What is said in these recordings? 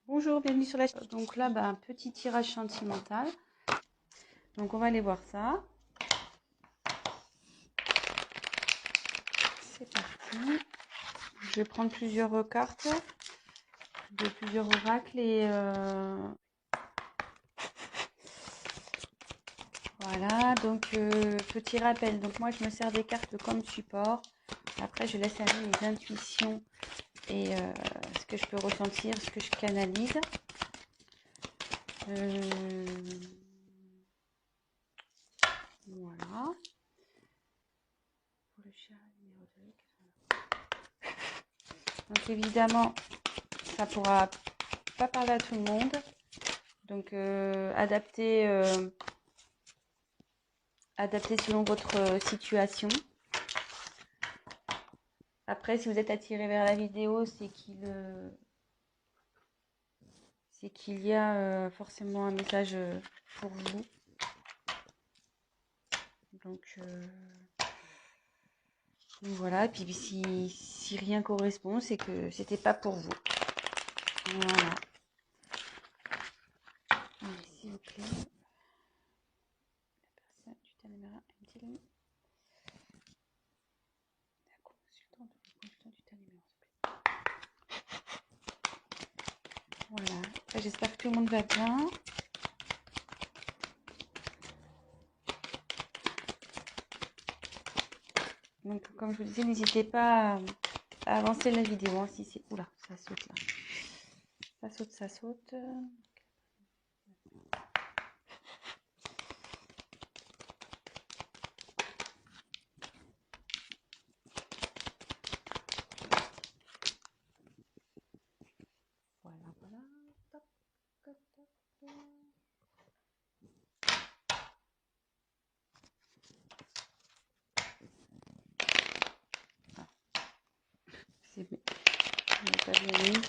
Bonjour, bienvenue sur la chaîne. Donc là, un petit tirage sentimental. Donc on va aller voir ça. C'est parti. Je vais prendre plusieurs cartes de plusieurs oracles et voilà. Donc petit rappel. Donc moi, je me sers des cartes comme support. Après, je laisse aller les intuitions et ce que je peux ressentir, ce que je canalise. Voilà. Pour le chat numéro 2. Donc évidemment, ça pourra pas parler à tout le monde. Donc adapter selon votre situation. Après, si vous êtes attiré vers la vidéo, c'est qu'il y a forcément un message pour vous. Donc voilà, et puis si rien correspond, c'est que c'était pas pour vous. Voilà. Allez, s'il vous plaît. La personne du Tanimera aime-t-il la consultant du Tanimera, s'il vous plaît. Voilà. J'espère que tout le monde va bien. Donc, comme je vous disais, n'hésitez pas à avancer la vidéo. Hein, si c'est... Oula, ça saute là. Ça saute, ça saute. Voilà, voilà. Top, top, top. Ah, c'est bien. Je n'ai pas bien mis.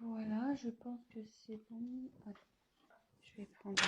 Voilà, je pense que c'est bon. Allez, je vais prendre...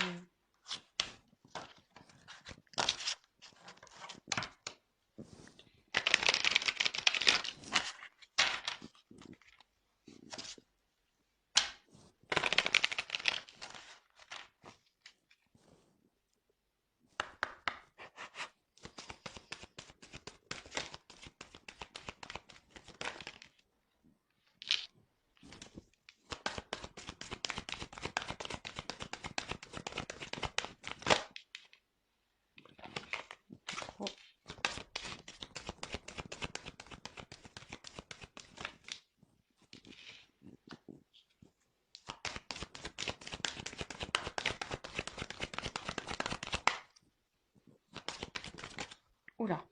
Oh. Oula.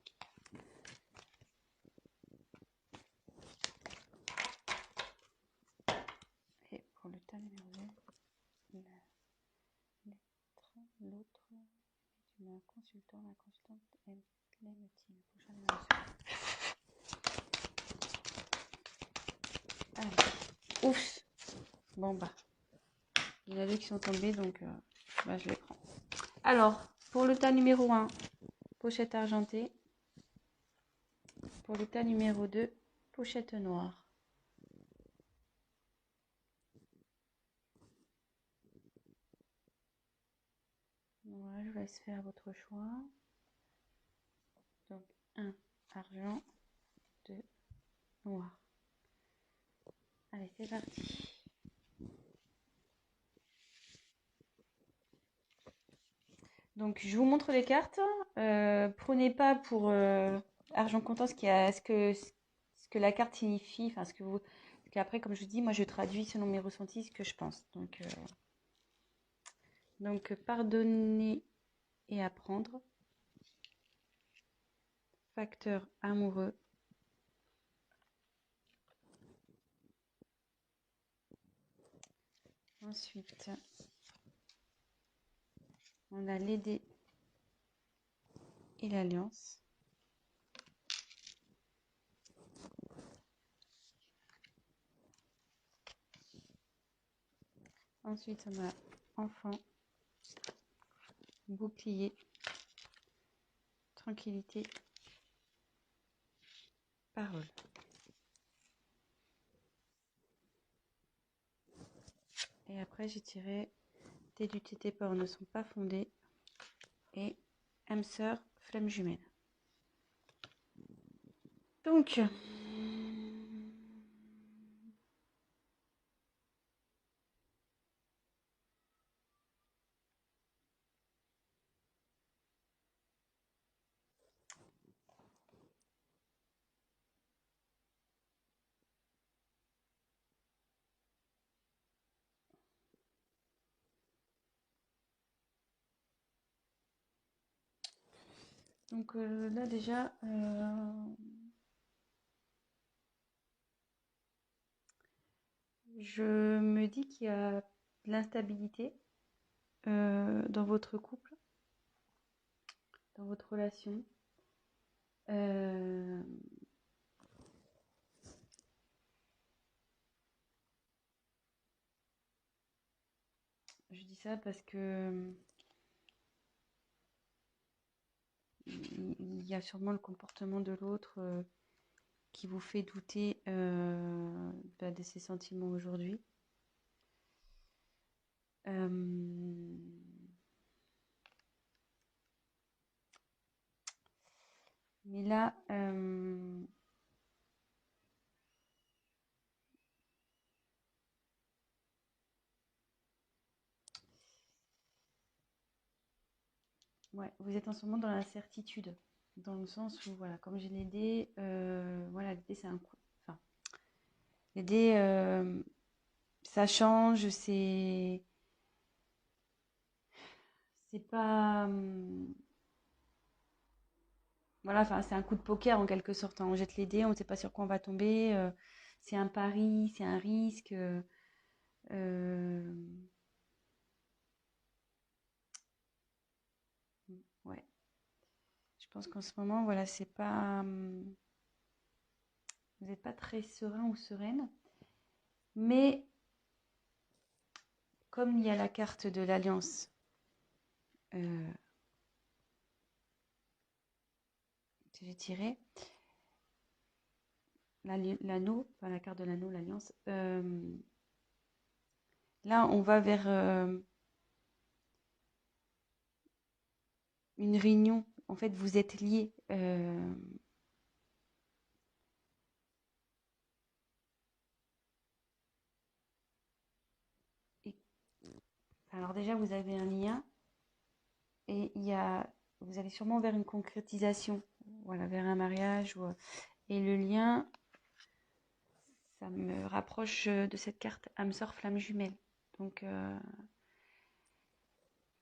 Et pour le tas numéro 2, l'autre, tu mets un consultant, la consultante l'aime-t-il? Prochain numéro. Allez. Ouf. Bon il y en a deux qui sont tombés, donc je les prends. Alors, pour le tas numéro 1, pochette argentée. Pour le tas numéro 2, pochette noire. Voilà, je vous laisse faire votre choix. Donc, 1 argent, 2 noir. Allez, c'est parti. Donc, je vous montre les cartes. Prenez pas pour argent comptant ce que la carte signifie. Enfin, parce qu'après, comme je vous dis, moi, je traduis selon mes ressentis ce que je pense. Donc pardonner et apprendre. Facteur amoureux. Ensuite, on a l'aider et l'alliance. Ensuite, on a enfant, bouclier, tranquillité, parole. Et après, j'ai tiré tes luttes et tes peurs ne sont pas fondées et âme sœur, flamme jumelle. Donc, là déjà, je me dis qu'il y a de l'instabilité dans votre couple, dans votre relation. Je dis ça parce que il y a sûrement le comportement de l'autre qui vous fait douter de ses sentiments aujourd'hui. Mais là, ouais, vous êtes en ce moment dans l'incertitude, dans le sens où, voilà, comme j'ai les dés, voilà, les dés, c'est un coup. Enfin, les dés, ça change, c'est pas, voilà, enfin, c'est un coup de poker en quelque sorte, hein. On jette les dés, on ne sait pas sur quoi on va tomber. C'est un pari, c'est un risque. Euh, ouais, je pense qu'en ce moment, voilà, c'est pas, vous n'êtes pas très serein ou sereine. Mais comme il y a la carte de l'alliance euh, que j'ai tirée, l'anneau, enfin la carte de l'anneau, l'alliance, là, on va vers une réunion. En fait, vous êtes liés. Et, alors déjà, vous avez un lien et vous allez sûrement vers une concrétisation, voilà, vers un mariage. Et le lien, ça me rapproche de cette carte âme sœur flamme jumelle. Donc,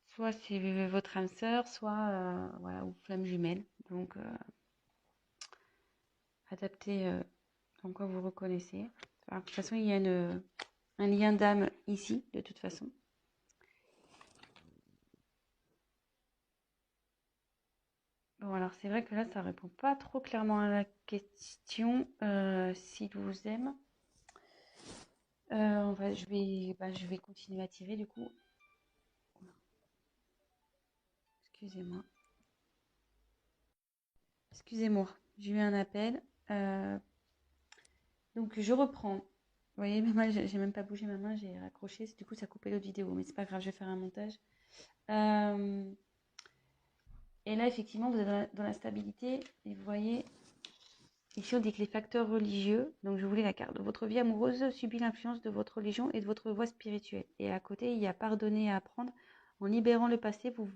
soit c'est votre âme sœur, soit voilà, ou flamme jumelle. Donc, adapté en quoi vous reconnaissez. Alors, de toute façon, il y a un lien d'âme ici, de toute façon. Bon, alors c'est vrai que là, ça répond pas trop clairement à la question s'il vous aime. Je vais continuer à tirer du coup. Excusez-moi. Excusez-moi, j'ai eu un appel. Euh, donc je reprends. Vous voyez, même moi, j'ai même pas bougé ma main, j'ai raccroché. Du coup, ça a coupé l'autre vidéo, mais c'est pas grave, je vais faire un montage. Et là, effectivement, vous êtes dans la stabilité. Et vous voyez, ici, on dit que les facteurs religieux, donc je voulais la carte, de votre vie amoureuse subit l'influence de votre religion et de votre voie spirituelle. Et à côté, il y a pardonner et apprendre. En libérant le passé, vous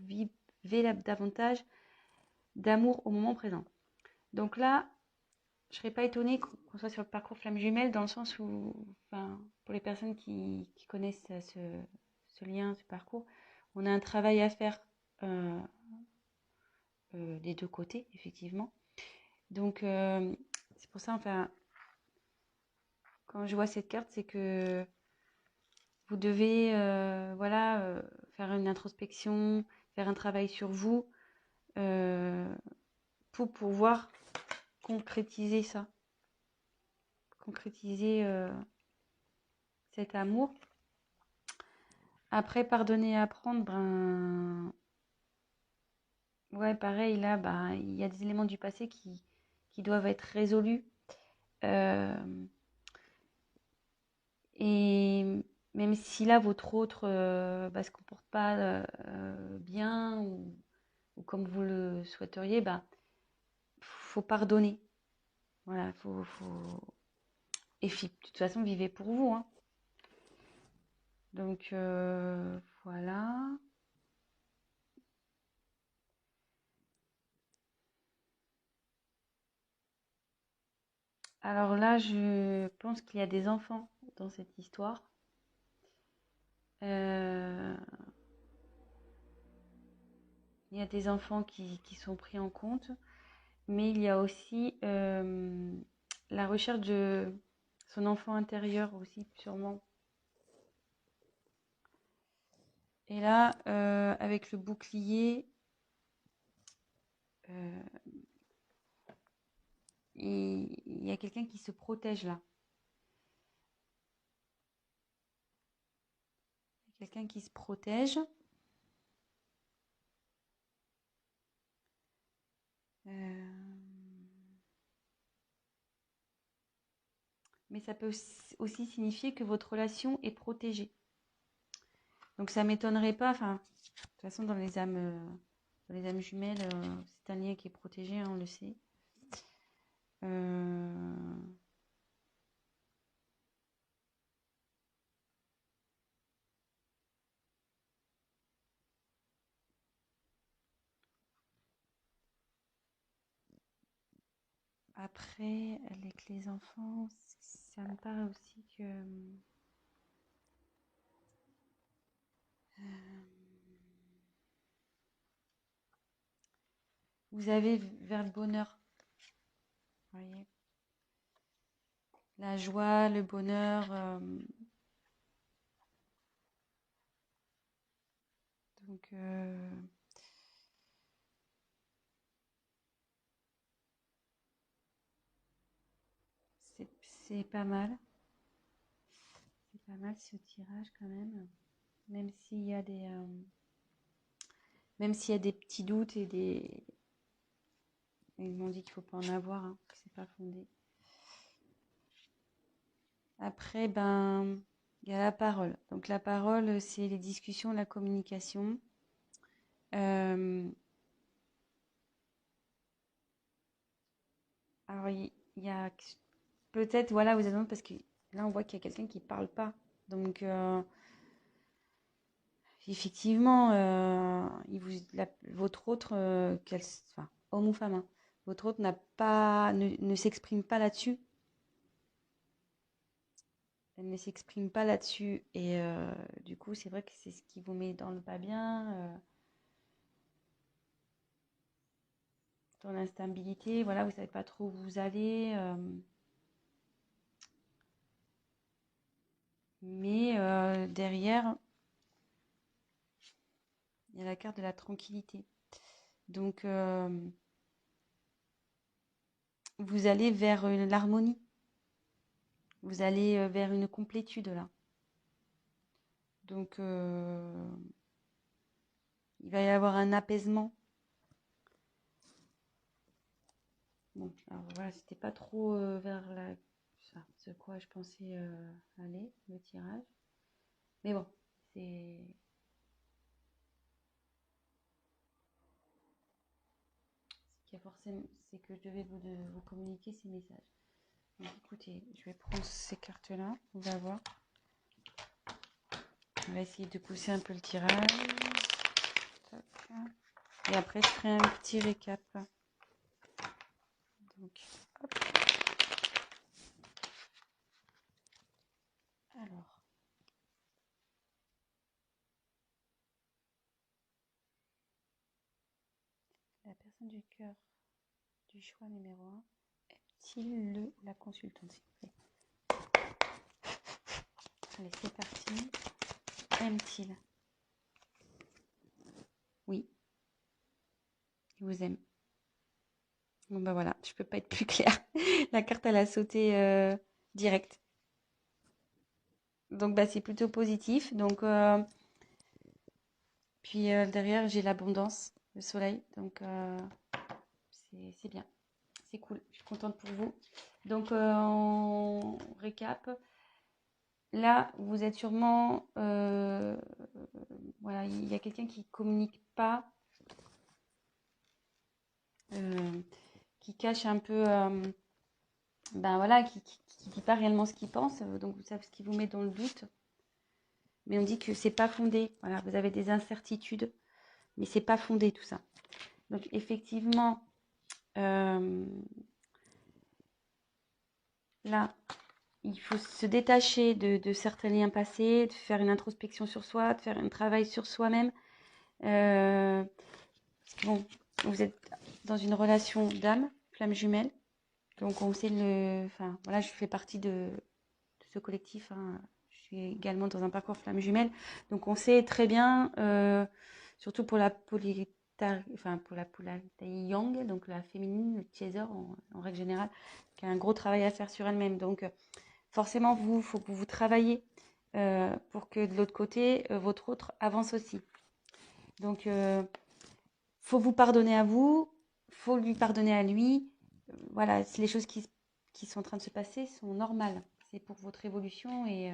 davantage d'amour au moment présent. Donc là, je ne serais pas étonnée qu'on soit sur le parcours flamme jumelle, dans le sens où, enfin, pour les personnes qui connaissent ce lien, ce parcours, on a un travail à faire des deux côtés, effectivement. Donc, c'est pour ça, enfin, quand je vois cette carte, c'est que vous devez faire une introspection, faire un travail sur vous pour pouvoir concrétiser ça, concrétiser cet amour. Après, pardonner et apprendre, ben, ouais, pareil, là, ben, il y a des éléments du passé qui doivent être résolus. Et même si là, votre autre se comporte pas bien ou comme vous le souhaiteriez, bah, faut pardonner. Voilà, Et de toute façon, vivez pour vous. Hein. Donc, voilà. Alors là, je pense qu'il y a des enfants dans cette histoire. Il y a des enfants qui sont pris en compte. Mais il y a aussi la recherche de son enfant intérieur aussi, sûrement. Et là, avec le bouclier, il y a quelqu'un qui se protège là. Quelqu'un qui se protège. Mais ça peut aussi signifier que votre relation est protégée. Donc ça m'étonnerait pas, enfin, de toute façon dans les âmes jumelles, c'est un lien qui est protégé, hein, on le sait. Après, avec les enfants, ça me paraît aussi que vous avez vers le bonheur. Vous voyez, la joie, le bonheur. Donc, c'est pas mal. C'est pas mal ce tirage quand même. Même s'il y a des petits doutes et des. Ils m'ont dit qu'il ne faut pas en avoir, hein, que c'est pas fondé. Après, ben, il y a la parole. Donc la parole, c'est les discussions, la communication. Alors il y a peut-être, voilà, vous avez parce que là on voit qu'il y a quelqu'un qui ne parle pas. Donc effectivement, votre autre, enfin, homme ou femme, hein, votre autre ne s'exprime pas là-dessus. Elle ne s'exprime pas là-dessus. Et du coup, c'est vrai que c'est ce qui vous met dans le pas bien, dans l'instabilité. Voilà, vous ne savez pas trop où vous allez. Mais derrière, il y a la carte de la tranquillité. Donc, vous allez vers l'harmonie. Vous allez vers une complétude là. Donc, il va y avoir un apaisement. Bon, alors voilà, c'était pas trop vers ce quoi je pensais aller, le tirage. Mais bon, c'est que je devais vous communiquer ces messages. Donc, écoutez, je vais prendre ces cartes-là, on va voir. On va essayer de pousser un peu le tirage. Tac. Et après, je ferai un petit récap. Donc, hop. Alors, la personne du cœur du choix numéro 1 est-il le ou la consultante, s'il vous plaît? Allez, c'est parti. Aime-t-il? Oui, il vous aime. Bon, bah voilà, je peux pas être plus claire. La carte, elle a sauté direct. Donc, bah, c'est plutôt positif. Donc, puis derrière, j'ai l'abondance, le soleil. Donc, c'est bien. C'est cool. Je suis contente pour vous. Donc, on récap. Là, vous êtes sûrement... voilà, il y a quelqu'un qui communique pas, qui cache un peu... ben voilà, qui dit pas réellement ce qu'il pense. Donc, ça, ce qui vous met dans le doute. Mais on dit que c'est pas fondé. Voilà, vous avez des incertitudes, mais c'est pas fondé tout ça. Donc, effectivement... là, il faut se détacher de certains liens passés, de faire une introspection sur soi, de faire un travail sur soi-même. Bon, vous êtes dans une relation d'âme, flamme jumelle. Donc on sait enfin voilà, je fais partie de ce collectif. Hein. Je suis également dans un parcours flamme jumelle. Donc on sait très bien, surtout pour la polarité yang, donc la féminine, le chaser en règle générale, qui a un gros travail à faire sur elle-même. Donc forcément, il faut que vous travaillez pour que de l'autre côté, votre autre avance aussi. Donc, faut vous pardonner à vous, faut lui pardonner à lui. Voilà, les choses qui sont en train de se passer sont normales. C'est pour votre évolution et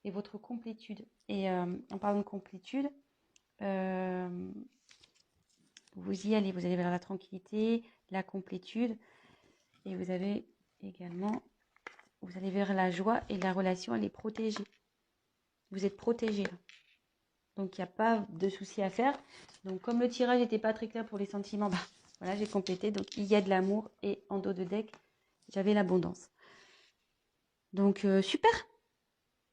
votre complétude. Et en parlant de complétude, vous y allez, vous allez vers la tranquillité, la complétude, et vous avez également, vous allez vers la joie et la relation, elle est protégée. Vous êtes protégé. Donc, il n'y a pas de souci à faire. Donc, comme le tirage n'était pas très clair pour les sentiments, bah, voilà, j'ai complété. Donc, il y a de l'amour et en dos de deck, j'avais l'abondance. Donc, super.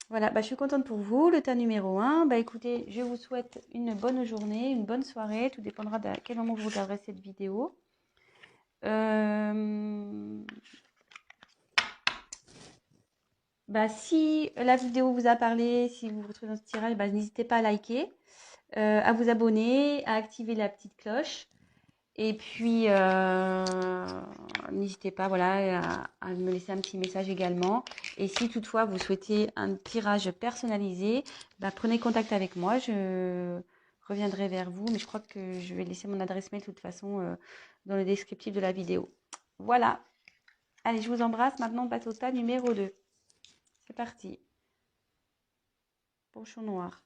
Voilà, bah, je suis contente pour vous. Le tas numéro 1. Bah, écoutez, je vous souhaite une bonne journée, une bonne soirée. Tout dépendra de quel moment vous regarderez cette vidéo. Bah, si la vidéo vous a parlé, si vous vous retrouvez dans ce tirage, bah, n'hésitez pas à liker, à vous abonner, à activer la petite cloche. Et puis, n'hésitez pas voilà, à me laisser un petit message également. Et si toutefois vous souhaitez un tirage personnalisé, bah, prenez contact avec moi. Je reviendrai vers vous. Mais je crois que je vais laisser mon adresse mail de toute façon dans le descriptif de la vidéo. Voilà. Allez, je vous embrasse. Maintenant, on passe au tas numéro 2. C'est parti. Pochon noir.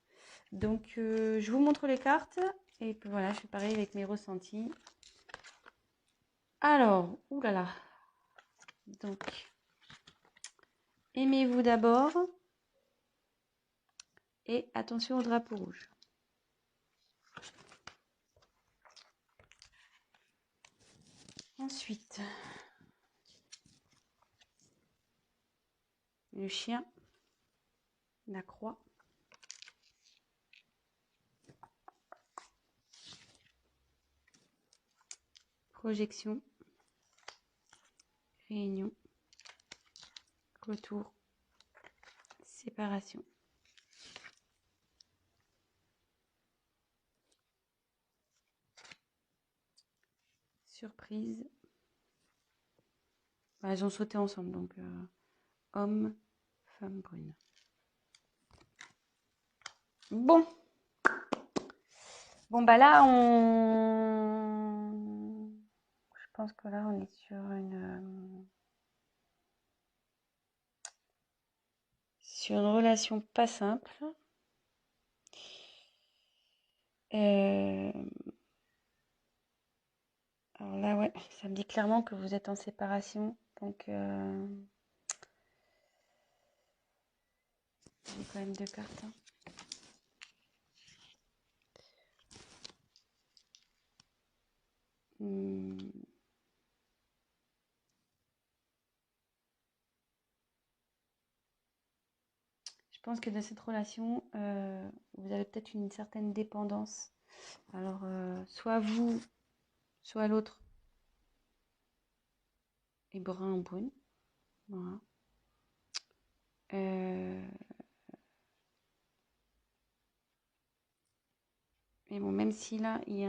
Donc, je vous montre les cartes. Et puis voilà, je fais pareil avec mes ressentis. Alors, oulala. Donc, aimez-vous d'abord et attention au drapeau rouge. Ensuite, le chien, la croix, projection, réunion, retour, séparation. Surprise. Bah, elles ont sauté ensemble, donc homme, femme brune. Bon. Bon, bah là, je pense que là, on est sur une relation pas simple. Alors là, ouais, ça me dit clairement que vous êtes en séparation. Donc, j'ai quand même deux cartes. Hein. Hmm, je pense que dans cette relation, vous avez peut-être une certaine dépendance. Alors, soit vous, soit l'autre est brun ou brune. Voilà. Euh, mais bon, même si là, il y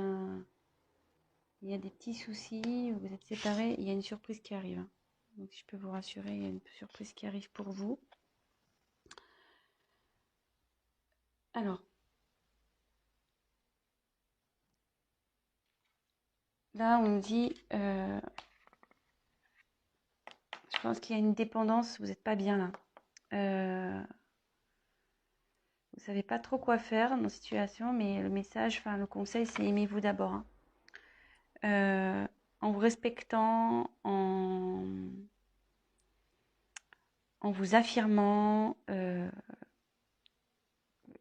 a des petits soucis, vous êtes séparés, il y a une surprise qui arrive, hein. Donc, si je peux vous rassurer, il y a une surprise qui arrive pour vous. Alors, là, on me dit, je pense qu'il y a une dépendance, vous n'êtes pas bien là. Vous savez pas trop quoi faire dans cette situation, mais le message, enfin le conseil, c'est aimez-vous d'abord, hein. En vous respectant, en vous affirmant,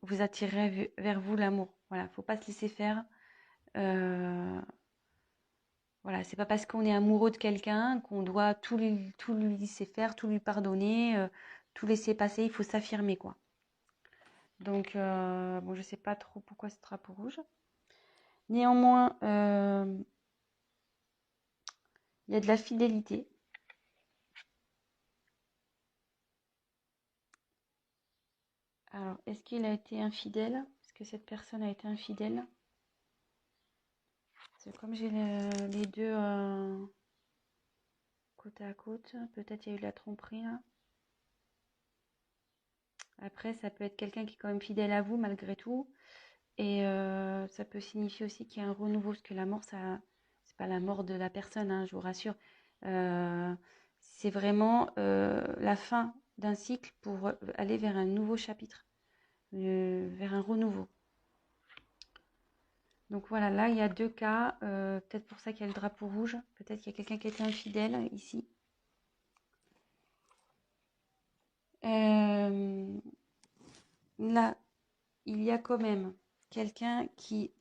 vous attirez vers vous l'amour. Voilà, faut pas se laisser faire. Voilà, c'est pas parce qu'on est amoureux de quelqu'un qu'on doit tout lui laisser faire, tout lui pardonner, tout laisser passer. Il faut s'affirmer, quoi. Donc, bon, je sais pas trop pourquoi ce drapeau rouge. Néanmoins, il y a de la fidélité. Alors, est-ce qu'il a été infidèle? Est-ce que cette personne a été infidèle? Parce que comme j'ai les deux côte à côte, peut-être il y a eu de la tromperie là. Après, ça peut être quelqu'un qui est quand même fidèle à vous malgré tout. Et ça peut signifier aussi qu'il y a un renouveau, parce que la mort, ça, c'est pas la mort de la personne, hein, je vous rassure. C'est vraiment la fin d'un cycle pour aller vers un nouveau chapitre, vers un renouveau. Donc voilà, là, il y a deux cas. Peut-être pour ça qu'il y a le drapeau rouge. Peut-être qu'il y a quelqu'un qui a été infidèle ici. Là, il y a quand même quelqu'un qui...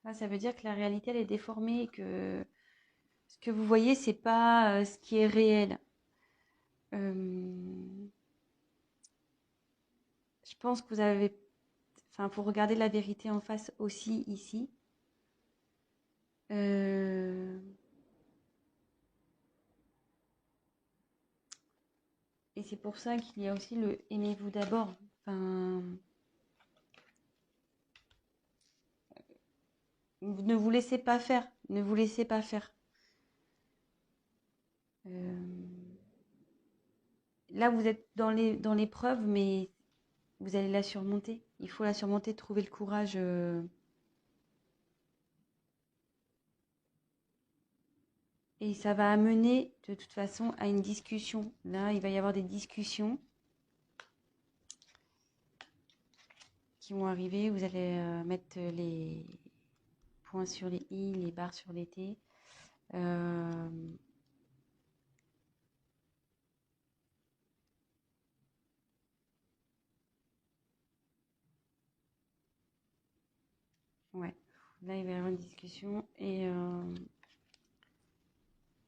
là, ça veut dire que la réalité, elle est déformée et que ce que vous voyez, c'est pas ce qui est réel. Je pense que vous avez... Enfin, faut regarder la vérité en face aussi ici. Et c'est pour ça qu'il y a aussi le aimez-vous d'abord. Enfin, ne vous laissez pas faire. Ne vous laissez pas faire. Là, vous êtes dans l'épreuve, mais vous allez la surmonter. Il faut la surmonter, trouver le courage. Et ça va amener de toute façon à une discussion. Là, il va y avoir des discussions qui vont arriver. Vous allez mettre les points sur les i, les barres sur les t. Ouais. Là, il va y avoir une discussion et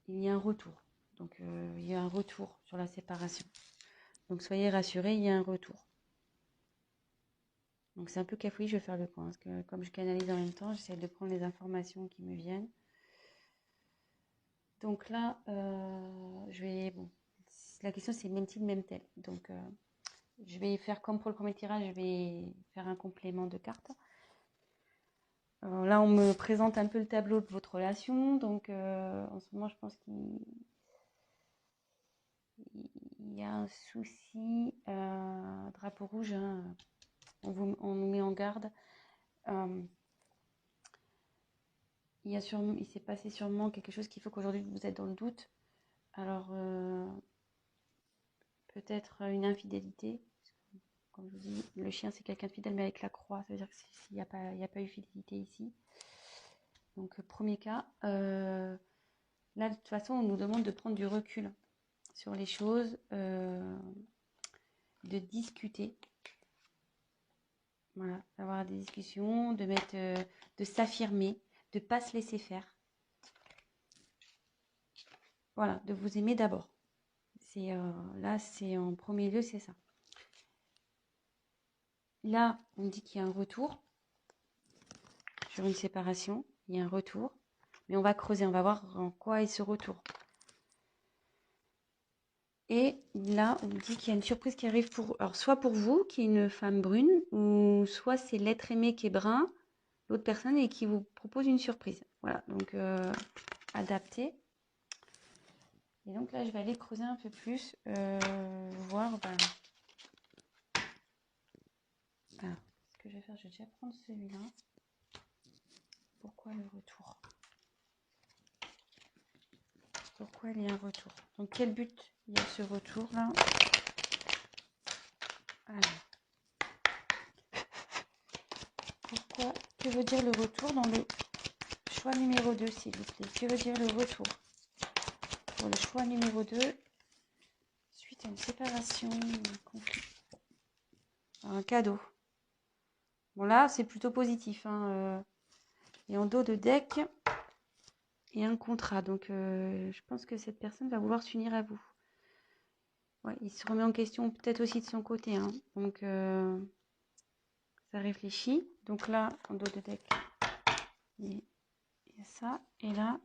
il y a un retour. Donc, il y a un retour sur la séparation. Donc, soyez rassurés, il y a un retour. Donc, c'est un peu cafouillis, je vais faire le point. Parce que comme je canalise en même temps, j'essaie de prendre les informations qui me viennent. Donc là, je vais... Bon, la question, c'est même-t-il, même-t-elle. Donc, je vais faire comme pour le premier tirage, je vais faire un complément de cartes. Alors là, on me présente un peu le tableau de votre relation. Donc, en ce moment, je pense qu'il y a un souci. Drapeau rouge, hein, on nous met en garde. Il s'est passé sûrement quelque chose qui fait qu'aujourd'hui, vous êtes dans le doute. Alors, peut-être une infidélité. Comme je vous dis, le chien, c'est quelqu'un de fidèle, mais avec la croix. Ça veut dire qu'il n'y a pas eu fidélité ici. Donc, premier cas, là, de toute façon, on nous demande de prendre du recul sur les choses, de discuter. Voilà, d'avoir des discussions, de s'affirmer, de ne pas se laisser faire. Voilà, de vous aimer d'abord. Là, c'est en premier lieu, c'est ça. Là, on dit qu'il y a un retour sur une séparation. Il y a un retour. Mais on va creuser, on va voir en quoi est ce retour. Et là, on dit qu'il y a une surprise qui arrive alors, soit pour vous, qui est une femme brune, ou soit c'est l'être aimé qui est brun, l'autre personne, et qui vous propose une surprise. Voilà, donc adapté. Et donc là, je vais aller creuser un peu plus, voir. Alors, ce que je vais faire, je vais déjà prendre celui-là. Pourquoi le retour? Pourquoi il y a un retour? Donc, quel but il y a ce retour-là? Alors, que veut dire le retour dans le choix numéro 2, s'il vous plaît? Que veut dire le retour? Pour le choix numéro 2, suite à une séparation, un conflit. Un cadeau. Bon, là, c'est plutôt positif. Et en dos de deck, il y a un contrat. Donc, je pense que cette personne va vouloir s'unir à vous. Ouais, il se remet en question peut-être aussi de son côté. Donc, ça réfléchit. Donc là, en dos de deck, il y a ça. Et là,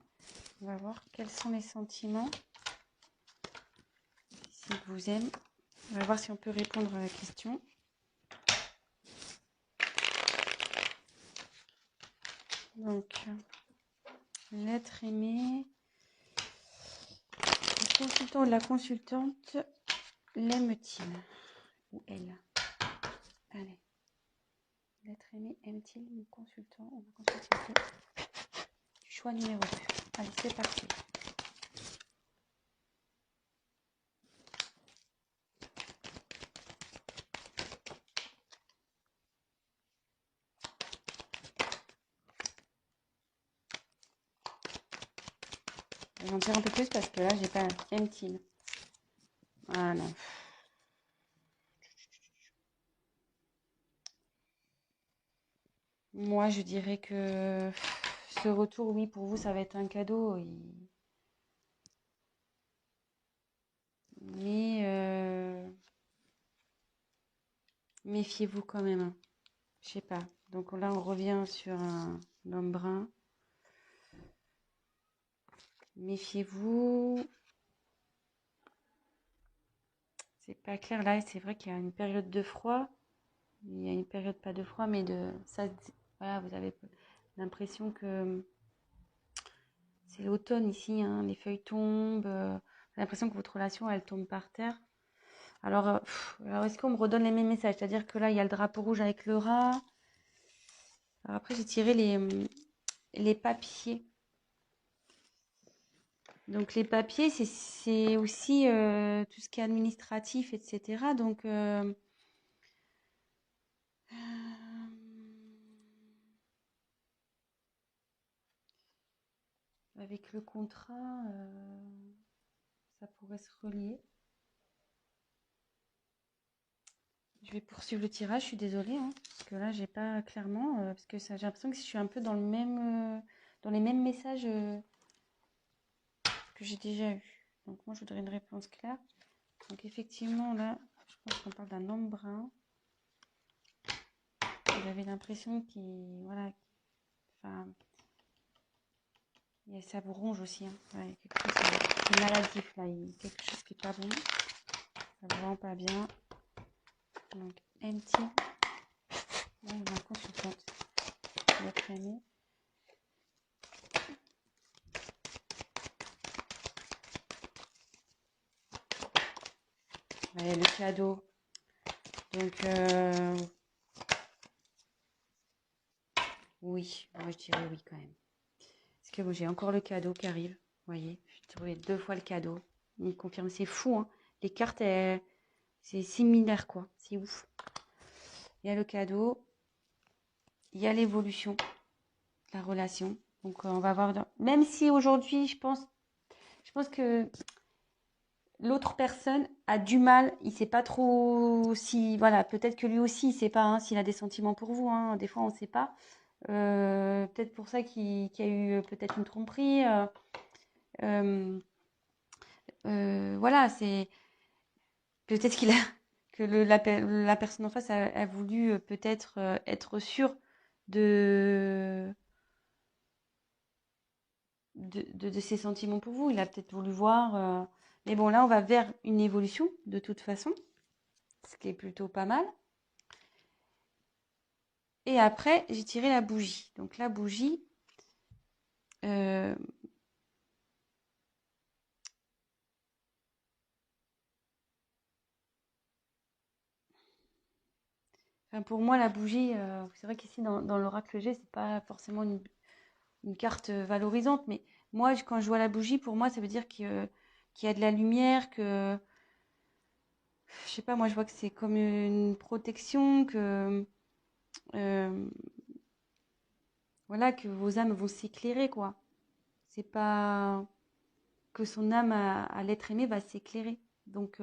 on va voir quels sont les sentiments. S'il vous aime. On va voir si on peut répondre à la question. Donc, l'être aimé. Le consultant ou la consultante l'aime-t-il? Ou elle? Allez. L'être aimé aime-t-il mon consultant ou ma consultante? Choix numéro 2. Allez, c'est parti. Je vais en dire un peu plus parce que là, j'ai pas aime-t-il. Ah non. Moi, je dirais que ce retour, oui, pour vous, ça va être un cadeau. Mais méfiez-vous quand même. Je sais pas. Donc là, on revient sur un homme brun. Méfiez-vous. C'est pas clair là. C'est vrai qu'il y a une période de froid. Il y a une période pas de froid, mais de ça. Voilà, vous avez l'impression que c'est l'automne ici. Les feuilles tombent. J'ai l'impression que votre relation, elle tombe par terre. Alors est-ce qu'on me redonne les mêmes messages? C'est-à-dire que là, il y a le drapeau rouge avec le rat. Alors après, j'ai tiré les papiers. Donc, les papiers, c'est aussi tout ce qui est administratif, etc. Donc, avec le contrat, ça pourrait se relier. Je vais poursuivre le tirage, je suis désolée, parce que là, j'ai pas clairement, parce que j'ai l'impression que je suis un peu dans dans les mêmes messages que j'ai déjà eu. Donc, moi, je voudrais une réponse claire. Donc, effectivement, là, je pense qu'on parle d'un homme brun. J'avais l'impression qu'il, voilà, enfin, et ça vous ronge aussi. Ouais, quelque chose qui est maladif là. Il y a quelque chose qui n'est pas bon. Ça vous rend pas bien. Donc, empty. Là, on a un consultante. Votre aimé. Ouais, le cadeau. Donc, oui. Moi, je dirais oui quand même. Parce que j'ai encore le cadeau qui arrive. Vous voyez, j'ai trouvé 2 fois le cadeau. Il me confirme. C'est fou, Les cartes, c'est similaire, quoi. C'est ouf. Il y a le cadeau. Il y a l'évolution de la relation. Donc, on va voir. Même si aujourd'hui, je pense que l'autre personne a du mal, il sait pas trop si, voilà, peut-être que lui aussi, il sait pas hein, s'il a des sentiments pour vous. Hein, des fois, on sait pas. Peut-être pour ça qu'il y a eu peut-être une tromperie. Euh, voilà, c'est peut-être qu'il a que la personne en face a voulu peut-être être sûre de, de ses sentiments pour vous. Il a peut-être voulu voir. Mais bon, là, on va vers une évolution de toute façon, ce qui est plutôt pas mal. Et après, j'ai tiré la bougie. Donc la bougie, euh, enfin, pour moi, la bougie, c'est vrai qu'ici dans l'oracle G, c'est pas forcément une carte valorisante, mais moi, quand je vois la bougie, pour moi, ça veut dire qu'il y a de la lumière, que je sais pas, moi, je vois que c'est comme une protection, que euh, voilà, que vos âmes vont s'éclairer, quoi. C'est pas que son âme à l'être aimé va s'éclairer. Donc,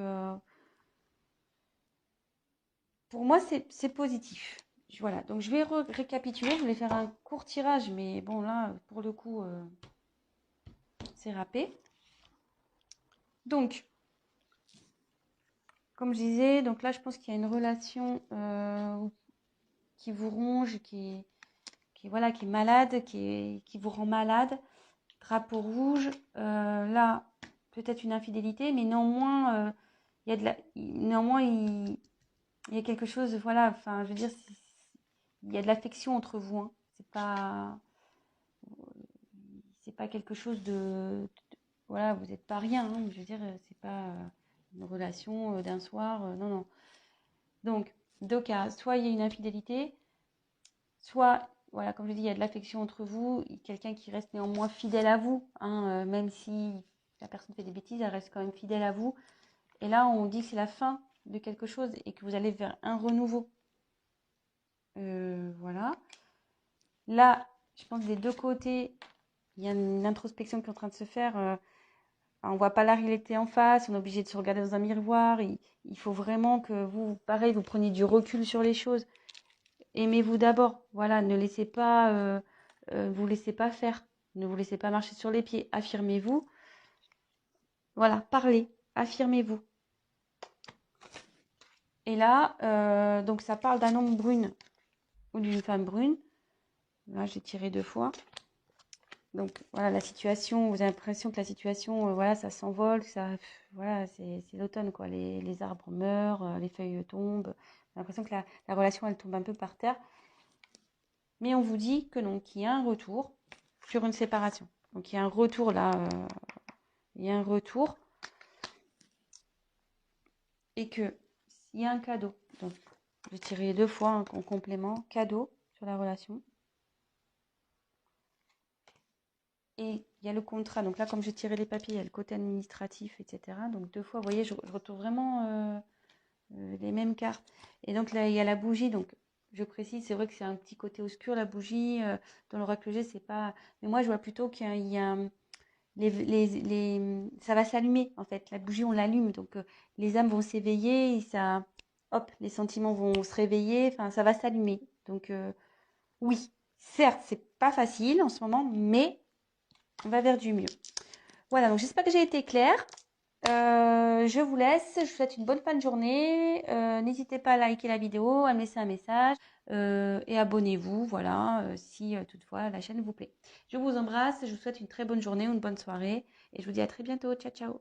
pour moi, c'est positif. Voilà, donc je vais récapituler. Je voulais faire un court tirage, mais bon, là, pour le coup, c'est râpé. Donc, comme je disais, donc là, je pense qu'il y a une relation qui vous ronge, voilà, qui est malade, qui vous rend malade. Drapeau rouge, là, peut-être une infidélité, mais néanmoins, il y a néanmoins, il y a quelque chose, voilà, enfin, je veux dire, il y a de l'affection entre vous, hein. C'est pas quelque chose voilà, vous n'êtes pas rien, hein. Je veux dire, c'est pas une relation d'un soir, non, non. Donc, deux cas, soit il y a une infidélité, soit, voilà, comme je dis, il y a de l'affection entre vous, quelqu'un qui reste néanmoins fidèle à vous, hein, même si la personne fait des bêtises, elle reste quand même fidèle à vous. Et là, on dit que c'est la fin de quelque chose et que vous allez vers un renouveau. Voilà. Là, je pense que des deux côtés, il y a une introspection qui est en train de se faire. On ne voit pas la réalité en face, on est obligé de se regarder dans un miroir. Il faut vraiment que vous, pareil, vous preniez du recul sur les choses. Aimez-vous d'abord. Voilà, ne laissez pas, vous laissez pas faire. Ne vous laissez pas marcher sur les pieds. Affirmez-vous. Voilà, parlez. Affirmez-vous. Et là, donc ça parle d'un homme brune ou d'une femme brune. Là, j'ai tiré deux fois. Donc voilà, la situation, vous avez l'impression que la situation, voilà, ça s'envole, voilà, c'est l'automne, quoi. Les arbres meurent, les feuilles tombent. J'ai l'impression que la relation, elle tombe un peu par terre. Mais on vous dit que non, qu'il y a un retour sur une séparation. Donc il y a un retour là, il y a un retour. Et que s'il y a un cadeau, donc je tirais deux fois en complément, cadeau sur la relation. Et il y a le contrat. Donc là, comme j'ai tiré les papiers, il y a le côté administratif, etc. Donc deux fois, vous voyez, je retrouve vraiment les mêmes cartes. Et donc là, il y a la bougie. Donc je précise, c'est vrai que c'est un petit côté obscur, la bougie. Dans l'oracle G, c'est pas. Mais moi, je vois plutôt qu'il y a ça va s'allumer, en fait. La bougie, on l'allume. Donc les âmes vont s'éveiller. Et ça, hop, les sentiments vont se réveiller. Enfin, ça va s'allumer. Donc oui, certes, c'est pas facile en ce moment, mais on va vers du mieux. Voilà, donc j'espère que j'ai été claire. Je vous laisse, je vous souhaite une bonne fin de journée. N'hésitez pas à liker la vidéo, à me laisser un message et abonnez-vous, voilà, si toutefois la chaîne vous plaît. Je vous embrasse, je vous souhaite une très bonne journée ou une bonne soirée et je vous dis à très bientôt. Ciao, ciao.